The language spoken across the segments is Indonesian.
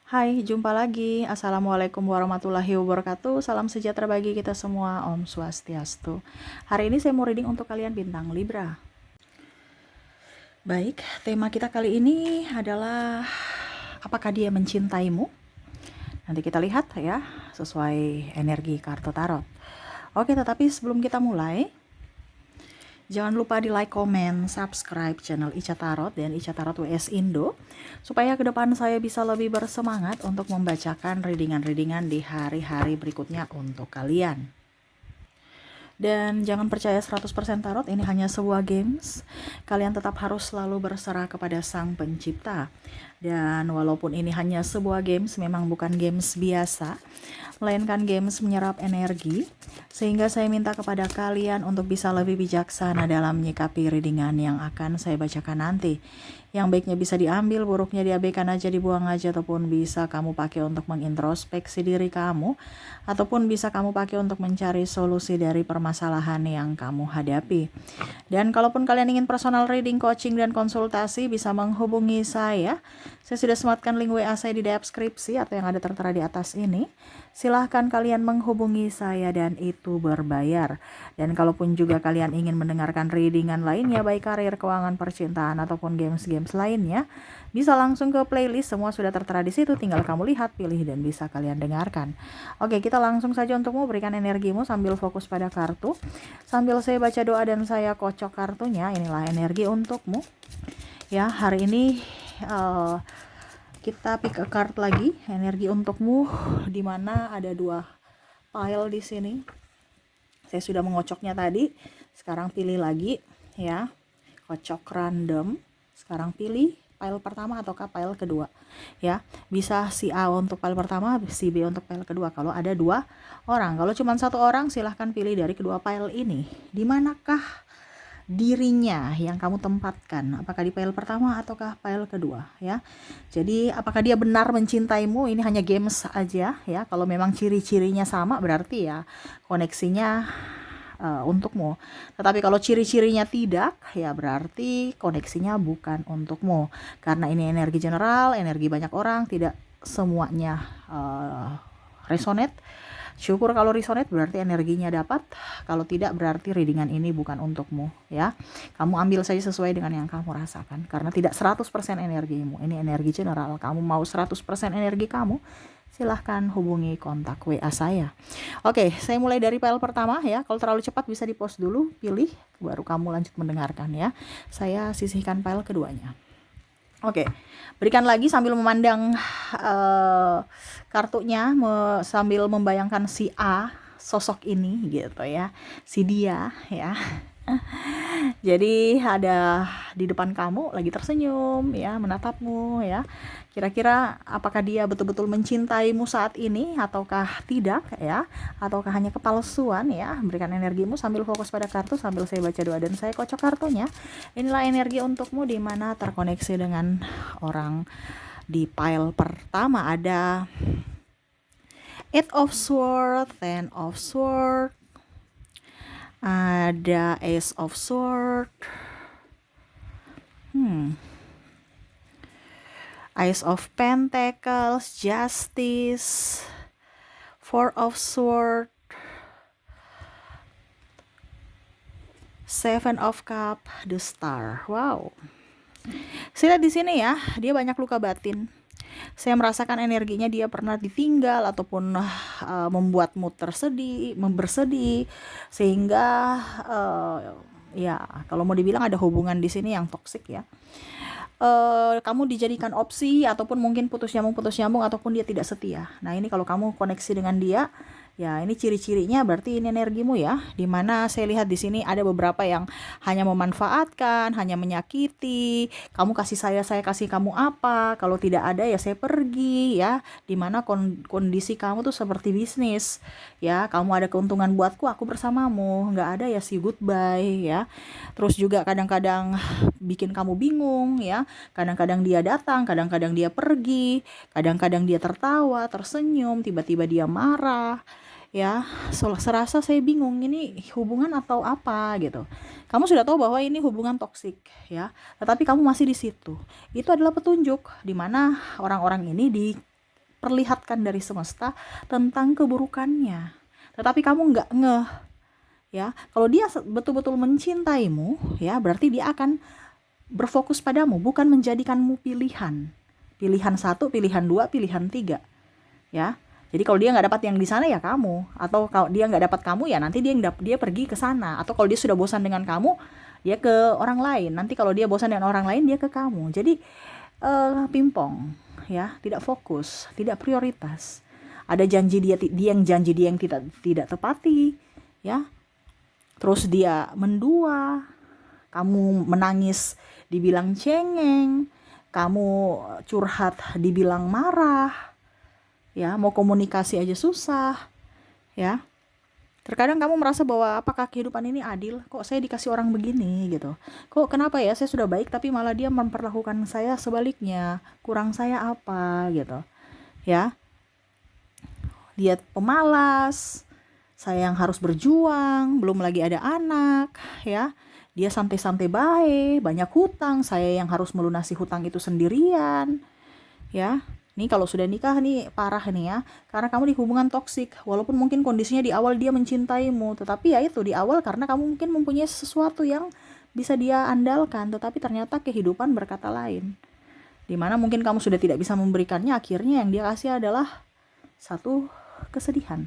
Hai, jumpa lagi. Assalamualaikum warahmatullahi wabarakatuh. Salam sejahtera bagi kita semua. Om Swastiastu. Hari ini saya mau reading untuk kalian bintang Libra. Baik, tema kita kali ini adalah apakah dia mencintaimu? Nanti kita lihat ya, sesuai energi kartu tarot. Oke, tetapi sebelum kita mulai, jangan lupa di like, comment, subscribe channel Ica Tarot dan Ica Tarot WS Indo supaya ke depan saya bisa lebih bersemangat untuk membacakan readingan-readingan di hari-hari berikutnya untuk kalian. Dan jangan percaya 100% tarot, ini hanya sebuah games. Kalian tetap harus selalu berserah kepada Sang Pencipta. Dan walaupun ini hanya sebuah games, memang bukan games biasa, melainkan games menyerap energi. Sehingga saya minta kepada kalian untuk bisa lebih bijaksana dalam menyikapi readingan yang akan saya bacakan nanti. Yang baiknya bisa diambil, buruknya diabaikan aja, dibuang aja, ataupun bisa kamu pakai untuk mengintrospeksi diri kamu, ataupun bisa kamu pakai untuk mencari solusi dari permasalahan yang kamu hadapi. Dan kalaupun kalian ingin personal reading, coaching, dan konsultasi, bisa menghubungi saya. Saya sudah sematkan link WA saya di deskripsi atau yang ada tertera di atas ini. Silahkan kalian menghubungi saya dan itu berbayar. Dan kalaupun juga kalian ingin mendengarkan readingan lainnya, baik karir, keuangan, percintaan, ataupun games-games lainnya, bisa langsung ke playlist, semua sudah tertera di situ, tinggal kamu lihat, pilih, dan bisa kalian dengarkan. Oke, kita langsung saja untuk memberikan energimu sambil fokus pada kartu. Sambil saya baca doa dan saya kocok kartunya, inilah energi untukmu. Ya, hari ini kita pick a card lagi, energi untukmu, di mana ada 2 pile di sini. Saya sudah mengocoknya tadi, sekarang pilih lagi ya. Kocok random. Sekarang pilih pile pertama ataukah pile kedua ya. Bisa si A untuk pile pertama, si B untuk pile kedua kalau ada 2 orang. Kalau cuma 1 orang, silahkan pilih dari kedua pile ini. Di manakah dirinya yang kamu tempatkan, apakah di pile pertama ataukah pile kedua ya. Jadi apakah dia benar mencintaimu, ini hanya games aja ya. Kalau memang ciri-cirinya sama, berarti ya koneksinya untukmu. Tetapi kalau ciri-cirinya tidak, ya berarti koneksinya bukan untukmu. Karena ini energi general, energi banyak orang, tidak semuanya resonate. Syukur kalau resonate, berarti energinya dapat. Kalau tidak, berarti readingan ini bukan untukmu ya. Kamu ambil saja sesuai dengan yang kamu rasakan, karena tidak 100% energimu. Ini energi general. Kamu mau 100% energi kamu, silahkan hubungi kontak WA saya. Oke, saya mulai dari pile pertama ya. Kalau terlalu cepat bisa di-pause dulu, pilih, baru kamu lanjut mendengarkan ya. Saya sisihkan pile keduanya. Oke, berikan lagi sambil memandang kartunya, sambil membayangkan si A, sosok ini gitu ya, si dia ya. Jadi ada di depan kamu lagi tersenyum ya, menatapmu ya. Kira-kira apakah dia betul-betul mencintaimu saat ini ataukah tidak ya, ataukah hanya kepalsuan ya. Berikan energimu sambil fokus pada kartu, sambil saya baca doa dan saya kocok kartunya. Inilah energi untukmu, di mana terkoneksi dengan orang. Di pile pertama ada 8 of Swords, 10 of Swords, ada Ace of Swords, Ace of Pentacles, Justice, 4 of Swords, 7 of Cup, the Star. Wow. Saya lihat di sini ya, dia banyak luka batin. Saya merasakan energinya dia pernah ditinggal ataupun membuatmu bersedih, sehingga ya kalau mau dibilang ada hubungan di sini yang toksik ya. Kamu dijadikan opsi, ataupun mungkin putus nyambung, ataupun dia tidak setia. Nah ini kalau kamu koneksi dengan dia, ya ini ciri-cirinya, berarti ini energimu ya. Dimana saya lihat di sini ada beberapa yang hanya memanfaatkan, hanya menyakiti. Kamu kasih saya kasih kamu apa? Kalau tidak ada ya saya pergi ya. Dimana kondisi kamu tuh seperti bisnis ya. Kamu ada keuntungan buatku, aku bersamamu. Nggak ada ya si goodbye ya. Terus juga kadang-kadang bikin kamu bingung ya. Kadang-kadang dia datang, kadang-kadang dia pergi, kadang-kadang dia tertawa, tersenyum, tiba-tiba dia marah ya. Serasa saya bingung, ini hubungan atau apa gitu. Kamu sudah tahu bahwa ini hubungan toksik ya, tetapi kamu masih di situ. Itu adalah petunjuk di mana orang-orang ini diperlihatkan dari semesta tentang keburukannya. Tetapi kamu nggak ngeh, ya. Kalau dia betul-betul mencintaimu, ya, berarti dia akan berfokus padamu, bukan menjadikanmu pilihan. Pilihan 1, pilihan 2, pilihan 3, ya. Jadi kalau dia nggak dapat yang di sana ya kamu, atau kalau dia nggak dapat kamu ya nanti dia pergi ke sana, atau kalau dia sudah bosan dengan kamu dia ke orang lain. Nanti kalau dia bosan dengan orang lain dia ke kamu. Jadi pimpong, ya, tidak fokus, tidak prioritas. Ada janji dia yang tidak tepati, ya. Terus dia mendua, kamu menangis dibilang cengeng, kamu curhat dibilang marah, ya, mau komunikasi aja susah, ya. Terkadang kamu merasa bahwa apakah kehidupan ini adil? Kok saya dikasih orang begini gitu? Kok kenapa ya saya sudah baik tapi malah dia memperlakukan saya sebaliknya? Kurang saya apa gitu? Ya. Dia pemalas, saya yang harus berjuang, belum lagi ada anak, ya. Dia santai-santai baik, banyak hutang, saya yang harus melunasi hutang itu sendirian, ya. Nih kalau sudah nikah nih parah nih ya, karena kamu di hubungan toksik. Walaupun mungkin kondisinya di awal dia mencintaimu, tetapi ya itu di awal karena kamu mungkin mempunyai sesuatu yang bisa dia andalkan, tetapi ternyata kehidupan berkata lain. Dimana mungkin kamu sudah tidak bisa memberikannya, akhirnya yang dia kasih adalah satu kesedihan.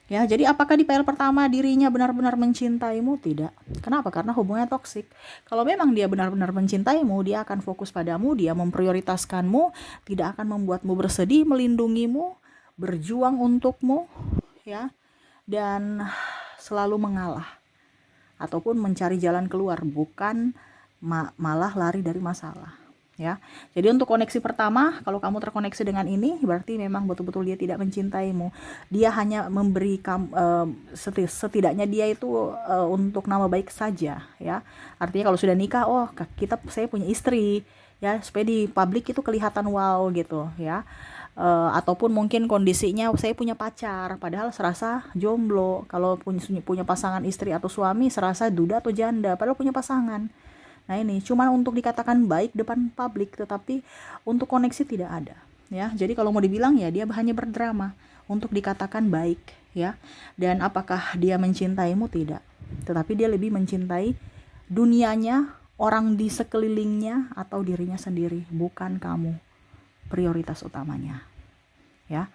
Ya, jadi apakah di PL pertama dirinya benar-benar mencintaimu? Tidak. Kenapa? Karena hubungannya toksik. Kalau memang dia benar-benar mencintaimu, dia akan fokus padamu, dia memprioritaskanmu, tidak akan membuatmu bersedih, melindungimu, berjuang untukmu, ya, dan selalu mengalah ataupun mencari jalan keluar, bukan malah lari dari masalah. Ya, jadi untuk koneksi pertama, kalau kamu terkoneksi dengan ini, berarti memang betul-betul dia tidak mencintaimu. Dia hanya memberi setidaknya dia itu untuk nama baik saja, ya. Artinya kalau sudah nikah, oh saya punya istri, ya, supaya di publik itu kelihatan wow gitu, ya. Ataupun mungkin kondisinya saya punya pacar, padahal serasa jomblo. Kalau punya pasangan istri atau suami, serasa duda atau janda, padahal punya pasangan. Nah ini cuma untuk dikatakan baik depan publik, tetapi untuk koneksi tidak ada, ya. Jadi kalau mau dibilang ya dia hanya berdrama untuk dikatakan baik, ya. Dan apakah dia mencintaimu? Tidak. Tetapi dia lebih mencintai dunianya, orang di sekelilingnya, atau dirinya sendiri, bukan kamu prioritas utamanya, ya.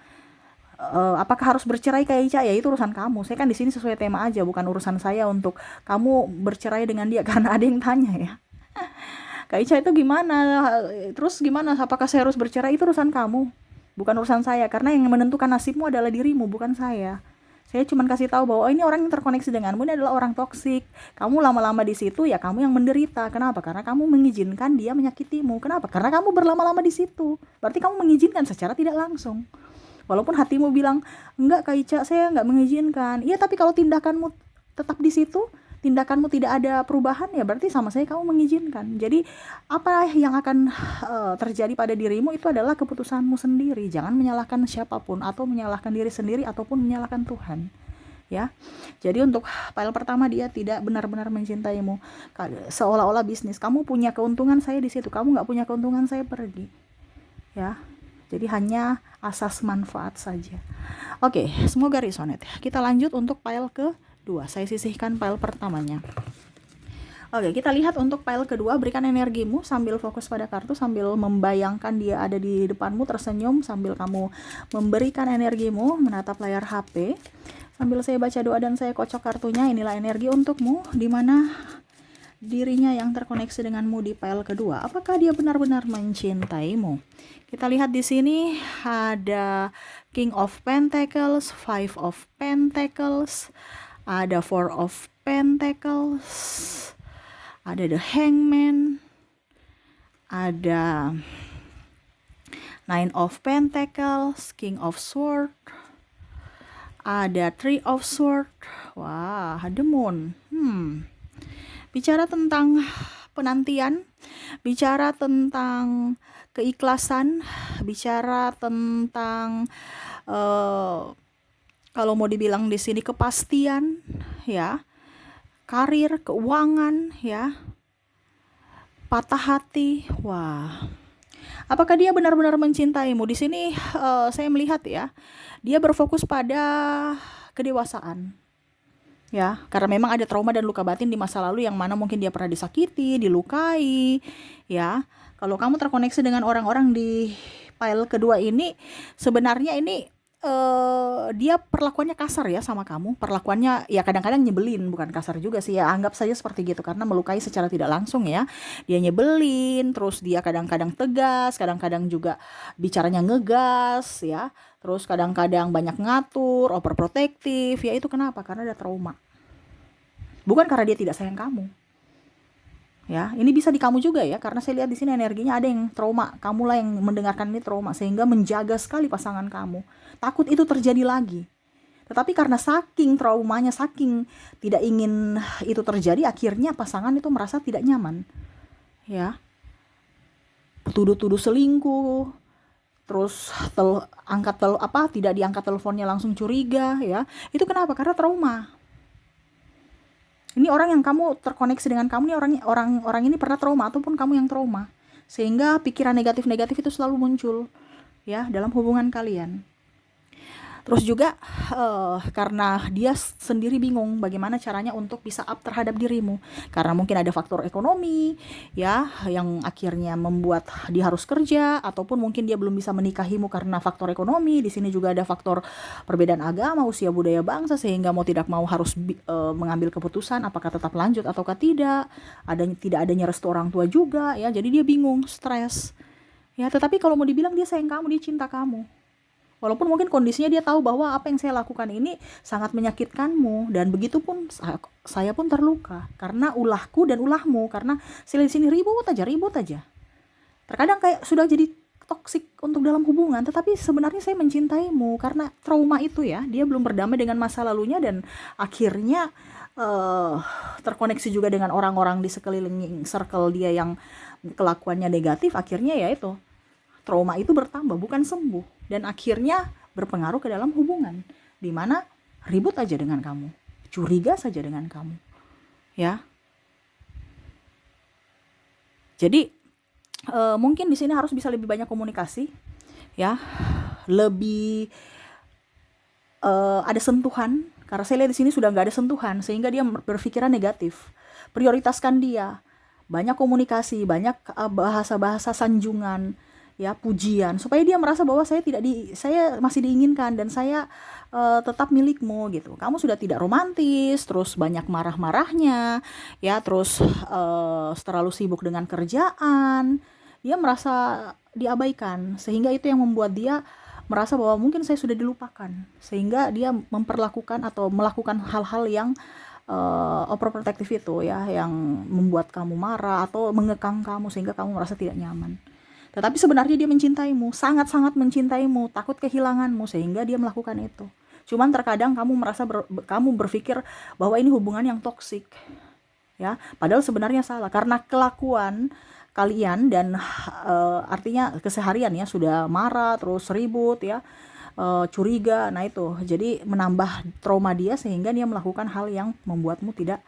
Apakah harus bercerai kayak Ica? Ya itu urusan kamu. Saya kan di sini sesuai tema aja, bukan urusan saya untuk kamu bercerai dengan dia karena ada yang tanya ya. Kak Ica itu gimana? Terus gimana? Apakah saya harus bercerai? Itu urusan kamu, bukan urusan saya. Karena yang menentukan nasibmu adalah dirimu, bukan saya. Saya cuma kasih tahu bahwa ini orang yang terkoneksi denganmu ini adalah orang toksik. Kamu lama-lama di situ ya kamu yang menderita. Kenapa? Karena kamu mengizinkan dia menyakitimu. Kenapa? Karena kamu berlama-lama di situ. Berarti kamu mengizinkan secara tidak langsung. Walaupun hatimu bilang, enggak Kak Ica, saya enggak mengizinkan. Iya, tapi kalau tindakanmu tetap di situ, tindakanmu tidak ada perubahan, ya berarti sama saya kamu mengizinkan. Jadi, apa yang akan terjadi pada dirimu itu adalah keputusanmu sendiri. Jangan menyalahkan siapapun, atau menyalahkan diri sendiri, ataupun menyalahkan Tuhan. Ya, jadi untuk file pertama dia tidak benar-benar mencintaimu. Seolah-olah bisnis, kamu punya keuntungan saya di situ, kamu nggak punya keuntungan saya pergi. Ya. Jadi hanya asas manfaat saja. Oke, semoga resonate. Kita lanjut untuk file kedua. Saya sisihkan file pertamanya. Oke, kita lihat untuk file kedua. Berikan energimu sambil fokus pada kartu, sambil membayangkan dia ada di depanmu, tersenyum sambil kamu memberikan energimu menatap layar HP. Sambil saya baca doa dan saya kocok kartunya. Inilah energi untukmu, di mana dirinya yang terkoneksi denganmu di file kedua. Apakah dia benar-benar mencintaimu? Kita lihat di sini ada King of Pentacles, Five of Pentacles, ada Four of Pentacles, ada The Hangman, ada Nine of Pentacles, King of Swords, ada Three of Swords. Wah, The Moon. Bicara tentang penantian, bicara tentang keikhlasan, bicara tentang kalau mau dibilang di sini kepastian, ya, karir, keuangan, ya, patah hati. Wah, Apakah dia benar-benar mencintaimu? Di sini saya melihat ya, dia berfokus pada kedewasaan. Ya, karena memang ada trauma dan luka batin di masa lalu yang mana mungkin dia pernah disakiti, dilukai, ya. Kalau kamu terkoneksi dengan orang-orang di file kedua ini, sebenarnya ini dia perlakuannya kasar ya sama kamu. Perlakuannya ya kadang-kadang nyebelin, bukan kasar juga sih ya. Anggap saja seperti gitu karena melukai secara tidak langsung ya. Dia nyebelin, terus dia kadang-kadang tegas, kadang-kadang juga bicaranya ngegas ya. Terus kadang-kadang banyak ngatur, overprotective, ya itu kenapa? Karena ada trauma. Bukan karena dia tidak sayang kamu. Ya, ini bisa di kamu juga ya, karena saya lihat di sini energinya ada yang trauma. Kamulah yang mendengarkan ini trauma sehingga menjaga sekali pasangan kamu. Takut itu terjadi lagi. Tetapi karena saking traumanya, saking tidak ingin itu terjadi, akhirnya pasangan itu merasa tidak nyaman. Ya. Tuduh-tuduh selingkuh, terus tidak diangkat teleponnya langsung curiga ya. Itu kenapa? Karena trauma. Ini orang yang kamu terkoneksi dengan kamu nih, orang ini pernah trauma ataupun kamu yang trauma. Sehingga pikiran negatif-negatif itu selalu muncul ya dalam hubungan kalian. Terus juga karena dia sendiri bingung bagaimana caranya untuk bisa up terhadap dirimu. Karena mungkin ada faktor ekonomi ya yang akhirnya membuat dia harus kerja, ataupun mungkin dia belum bisa menikahimu karena faktor ekonomi. Di sini juga ada faktor perbedaan agama, usia, budaya, bangsa, sehingga mau tidak mau harus mengambil keputusan apakah tetap lanjut ataukah tidak. Tidak adanya restu orang tua juga ya. Jadi dia bingung, stres. Ya, tetapi kalau mau dibilang dia sayang kamu, dia cinta kamu. Walaupun mungkin kondisinya dia tahu bahwa apa yang saya lakukan ini sangat menyakitkanmu, dan begitu pun saya pun terluka karena ulahku dan ulahmu, karena saya di sini ribut aja. Terkadang kayak sudah jadi toksik untuk dalam hubungan, tetapi sebenarnya saya mencintaimu karena trauma itu ya. Dia belum berdamai dengan masa lalunya dan akhirnya terkoneksi juga dengan orang-orang di sekeliling circle dia yang kelakuannya negatif. Akhirnya ya itu, trauma itu bertambah bukan sembuh, dan akhirnya berpengaruh ke dalam hubungan di mana ribut aja dengan kamu, curiga saja dengan kamu ya. Jadi mungkin di sini harus bisa lebih banyak komunikasi ya, lebih ada sentuhan, karena saya lihat di sini sudah nggak ada sentuhan sehingga dia berpikiran negatif. Prioritaskan dia, banyak komunikasi, banyak bahasa-bahasa sanjungan ya, pujian, supaya dia merasa bahwa saya masih diinginkan dan saya tetap milikmu gitu. Kamu sudah tidak romantis, terus banyak marah-marahnya ya, terus terlalu sibuk dengan kerjaan. Dia merasa diabaikan, sehingga itu yang membuat dia merasa bahwa mungkin saya sudah dilupakan, sehingga dia memperlakukan atau melakukan hal-hal yang overprotective itu ya, yang membuat kamu marah atau mengekang kamu sehingga kamu merasa tidak nyaman. Tetapi sebenarnya dia mencintaimu, sangat-sangat mencintaimu, takut kehilanganmu, sehingga dia melakukan itu. Cuman terkadang kamu kamu berpikir bahwa ini hubungan yang toksik, ya. Padahal sebenarnya salah, karena kelakuan kalian dan artinya keseharian ya, sudah marah, terus ribut ya, curiga. Nah itu, jadi menambah trauma dia sehingga dia melakukan hal yang membuatmu tidak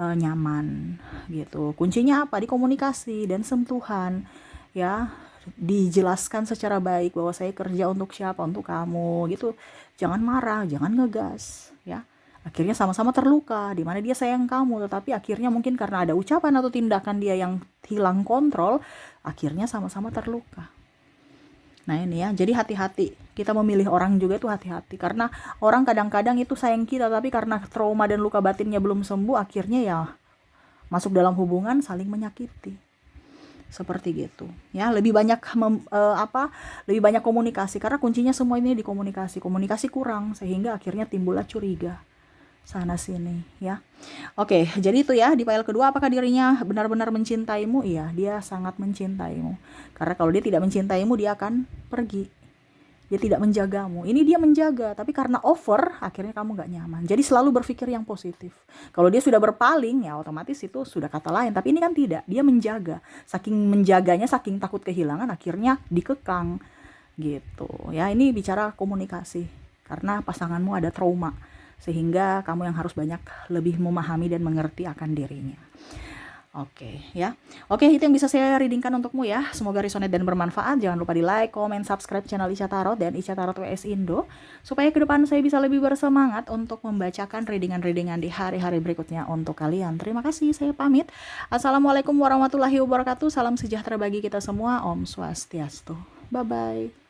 nyaman gitu. Kuncinya apa? Di komunikasi dan sentuhan. Ya, dijelaskan secara baik bahwa saya kerja untuk siapa, untuk kamu gitu. Jangan marah, jangan ngegas ya. Akhirnya sama-sama terluka, di mana dia sayang kamu, tetapi akhirnya mungkin karena ada ucapan atau tindakan dia yang hilang kontrol, akhirnya sama-sama terluka. Nah ini ya, jadi hati-hati. Kita memilih orang juga itu hati-hati, karena orang kadang-kadang itu sayang kita, tapi karena trauma dan luka batinnya belum sembuh, akhirnya ya masuk dalam hubungan saling menyakiti. Seperti gitu ya. Lebih banyak lebih banyak komunikasi, karena kuncinya semua ini di komunikasi kurang, sehingga akhirnya timbullah curiga sana sini ya. Oke, jadi itu ya di file kedua. Apakah dirinya benar-benar mencintaimu? Iya, dia sangat mencintaimu, karena kalau dia tidak mencintaimu dia akan pergi. Dia tidak menjagamu. Ini dia menjaga, tapi karena over, akhirnya kamu gak nyaman. Jadi selalu berpikir yang positif. Kalau dia sudah berpaling, ya otomatis itu sudah kata lain. Tapi ini kan tidak. Dia menjaga. Saking menjaganya, saking takut kehilangan, akhirnya dikekang. Gitu. Ya, ini bicara komunikasi. Karena pasanganmu ada trauma. Sehingga kamu yang harus banyak lebih memahami dan mengerti akan dirinya. Oke, ya. Oke, itu yang bisa saya readingkan untukmu ya. Semoga resonate dan bermanfaat. Jangan lupa di like, comment, subscribe channel Ica Tarot dan Ica Tarot WS Indo. Supaya ke depan saya bisa lebih bersemangat untuk membacakan readingan-readingan di hari-hari berikutnya untuk kalian. Terima kasih, saya pamit. Assalamualaikum warahmatullahi wabarakatuh. Salam sejahtera bagi kita semua. Om Swastiastu. Bye-bye.